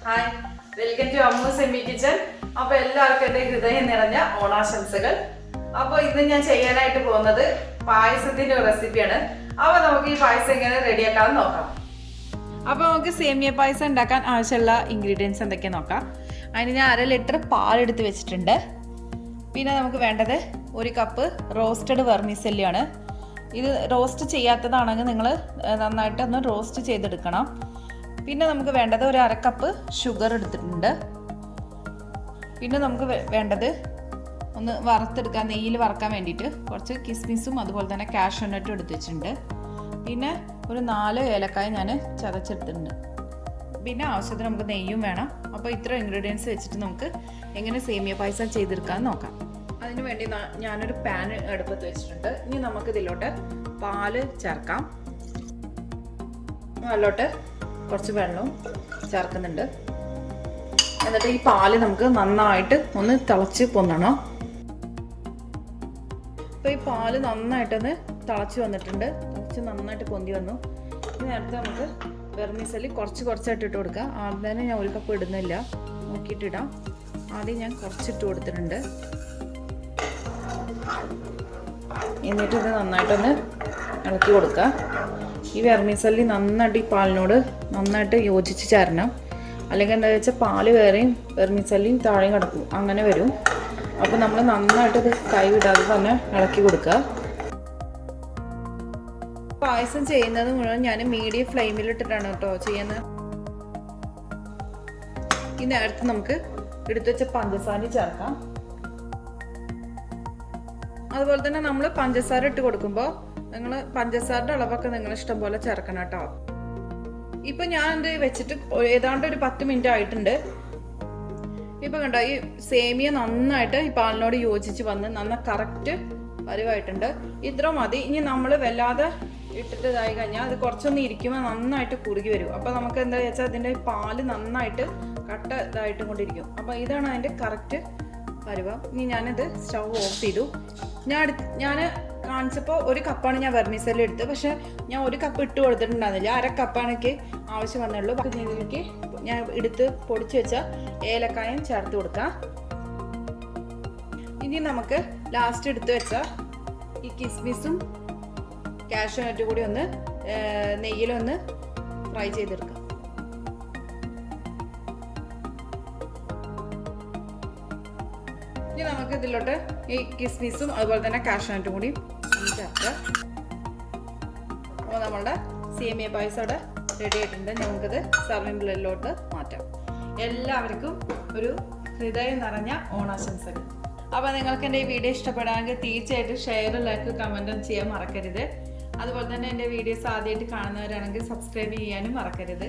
Hi, welcome to Ammu semi kitchen. അപ്പോൾ എല്ലാവർക്കും എൻ്റെ ഹൃദയം നിറഞ്ഞ ഓണാശംസകൾ. അപ്പോൾ ഇന്ന് ഞാൻ ചെയ്യാനായിട്ട് പോകുന്നത് പായസത്തിൻ്റെ റെസിപ്പിയാണ്. അപ്പോൾ നമുക്ക് ഈ പായസം എങ്ങനെ റെഡിയാക്കാമെന്ന് നോക്കാം. അപ്പോൾ നമുക്ക് സേമിയ പായസം ഉണ്ടാക്കാൻ ആവശ്യമുള്ള ഇൻഗ്രീഡിയൻസ് എന്തൊക്കെയാണ് നോക്കാം. അതിന് ഞാൻ 1/2 ലിറ്റർ പാലെടുത്ത് വെച്ചിട്ടുണ്ട്. പിന്നെ നമുക്ക് വേണ്ടത് 1 കപ്പ് റോസ്റ്റഡ് വെർമിസെല്ലിയാണ്. ഇത് റോസ്റ്റ് ചെയ്യാത്തതാണെങ്കിൽ നിങ്ങൾ നന്നായിട്ടൊന്ന് റോസ്റ്റ് ചെയ്തെടുക്കണം. പിന്നെ നമുക്ക് വേണ്ടത് 1/2 കപ്പ് ഷുഗർ എടുത്തിട്ടുണ്ട്. പിന്നെ നമുക്ക് വേണ്ടത് ഒന്ന് വറുത്തെടുക്കാൻ, നെയ്യിൽ വറക്കാൻ വേണ്ടിയിട്ട് കുറച്ച് കിസ്മിസും അതുപോലെ തന്നെ കാഷ്യൂ നട്ടും എടുത്ത് വെച്ചിട്ടുണ്ട്. പിന്നെ ഒരു 4 ഏലക്കായ ഞാൻ ചതച്ചെടുത്തിട്ടുണ്ട്. പിന്നെ ആവശ്യത്തിന് നമുക്ക് നെയ്യും വേണം. അപ്പോൾ ഇത്ര ഇൻഗ്രീഡിയൻസ് വെച്ചിട്ട് നമുക്ക് എങ്ങനെ സേമിയ പായസം ചെയ്തെടുക്കാമെന്ന് നോക്കാം. അതിന് വേണ്ടി ഞാനൊരു പാൻ അടുപ്പത്ത് വെച്ചിട്ടുണ്ട്. ഇനി നമുക്ക് ഇതിലോട്ട് പാല് ചേർക്കാം. അതിലോട്ട് കുറച്ച് വെള്ളവും ചേർക്കുന്നുണ്ട്. എന്നിട്ട് ഈ പാല് നമുക്ക് നന്നായിട്ട് ഒന്ന് തിളച്ച് പൊന്നണം. അപ്പോൾ ഈ പാല് നന്നായിട്ടൊന്ന് തിളച്ച് വന്നിട്ടുണ്ട്. തിളച്ച് നന്നായിട്ട് പൊന്തി വന്നു. ഈ നേരത്തെ നമുക്ക് വെർമിസെല്ലി കുറച്ചായിട്ട് ഇട്ട് കൊടുക്കാം. ആദ്യം തന്നെ ഞാൻ 1 കപ്പ് ഇടുന്നില്ല, നോക്കിയിട്ടിടാം. ആദ്യം ഞാൻ കുറച്ചിട്ട് കൊടുത്തിട്ടുണ്ട്. എന്നിട്ട് ഇത് നന്നായിട്ടൊന്ന് ഇളക്കി കൊടുക്കുക. ഈ വെർമിസെല്ലി നന്നായിട്ട് ഈ പാലിനോട് നന്നായിട്ട് യോജിച്ച് ചേരണം. അല്ലെങ്കിൽ എന്താ വെച്ചാൽ പാല് വേറെയും വെർമിസെല്ലിയും താഴെയും കിടക്കും, അങ്ങനെ വരും. അപ്പോൾ നമ്മൾ നന്നായിട്ട് ഇത് കൈ വിടാതെ തന്നെ ഇളക്കി കൊടുക്കുക. പായസം ചെയ്യുന്നത് മുഴുവൻ ഞാൻ മീഡിയം ഫ്ലെയിമിലിട്ടിട്ടാണ് കേട്ടോ ചെയ്യുന്നത്. ഈ നേരത്തെ നമുക്ക് എടുത്തു വെച്ച പഞ്ചസാര ചേർക്കാം. അതുപോലെ തന്നെ നമ്മൾ പഞ്ചസാര ഇട്ട് കൊടുക്കുമ്പോൾ നിങ്ങൾ പഞ്ചസാരയുടെ അളവൊക്കെ നിങ്ങൾ ഇഷ്ടം പോലെ ചേർക്കണം കേട്ടോ. ഇപ്പം ഞാൻ ഇത് വെച്ചിട്ട് ഏതാണ്ട് ഒരു 10 മിനിറ്റ് ആയിട്ടുണ്ട്. ഇപ്പം കണ്ടോ, ഈ സേമിയ നന്നായിട്ട് ഈ പാലിനോട് യോജിച്ച് വന്ന് കറക്റ്റ് പരുവായിട്ടുണ്ട്. ഇത്ര മതി. ഇനി നമ്മൾ വല്ലാതെ ഇട്ടിട്ട് ഇതായി കഴിഞ്ഞാൽ അത് കുറച്ചൊന്ന് ഇരിക്കുമ്പോൾ നന്നായിട്ട് കുറുകി വരും. അപ്പോൾ നമുക്ക് എന്താ വെച്ചാൽ അതിൻ്റെ പാല് നന്നായിട്ട് കട്ട ഇതായിട്ടും കൊണ്ടിരിക്കും. അപ്പോൾ ഇതാണ് അതിൻ്റെ കറക്റ്റ് പരുവം. ഇനി ഞാനിത് സ്റ്റൗ ഓഫ് ചെയ്തു. ഞാൻ കാണിച്ചപ്പോൾ 1 കപ്പാണ് ഞാൻ വെർമിസെല്ലി എടുത്തത്. പക്ഷേ ഞാൻ 1 കപ്പ് ഇട്ട് കൊടുത്തിട്ടുണ്ടായിരുന്നില്ല. 1/2 കപ്പാണ് എനിക്ക് ആവശ്യം വന്നുള്ളൂ. ബാക്കി ഇതിലേക്ക് ഞാൻ എടുത്ത് പൊടിച്ച് വെച്ച ഏലക്കായും ചേർത്ത് കൊടുക്കാം. ഇനി നമുക്ക് ലാസ്റ്റ് എടുത്ത് വെച്ച ഈ കിസ്മിസും കാഷ്യൂ നട്ടും കൂടി ഒന്ന് നെയ്യിലൊന്ന് ഫ്രൈ ചെയ്തെടുക്കാം. ഇനി നമുക്ക് ഇതിലോട്ട് ഈ കിസ്മിസും അതുപോലെ തന്നെ കാഷ്യൂ നട്ടും കൂടി ചേർക്കാം. അപ്പോൾ നമ്മളുടെ സേമിയ പായസം അവിടെ റെഡി ആയിട്ടുണ്ട്. നമുക്കിത് സർവിംഗ് പ്ലേറ്റിലോട്ട് മാറ്റാം. എല്ലാവർക്കും ഒരു ഹൃദയം നിറഞ്ഞ ഓണാശംസകൾ. അപ്പോൾ നിങ്ങൾക്ക് എൻ്റെ ഈ വീഡിയോ ഇഷ്ടപ്പെടുകയാണെങ്കിൽ തീർച്ചയായിട്ടും ഷെയർ, ലൈക്ക്, കമൻറ്റും ചെയ്യാൻ മറക്കരുത്. അതുപോലെ തന്നെ എൻ്റെ വീഡിയോസ് ആദ്യമായിട്ട് കാണുന്നവരാണെങ്കിൽ സബ്സ്ക്രൈബ് ചെയ്യാനും മറക്കരുത്.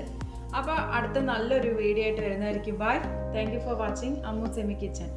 അപ്പോൾ അടുത്ത നല്ലൊരു വീഡിയോ ആയിട്ട് വരുന്നതായിരിക്കും. Bye. Thank you for watching Ammu semi kitchen.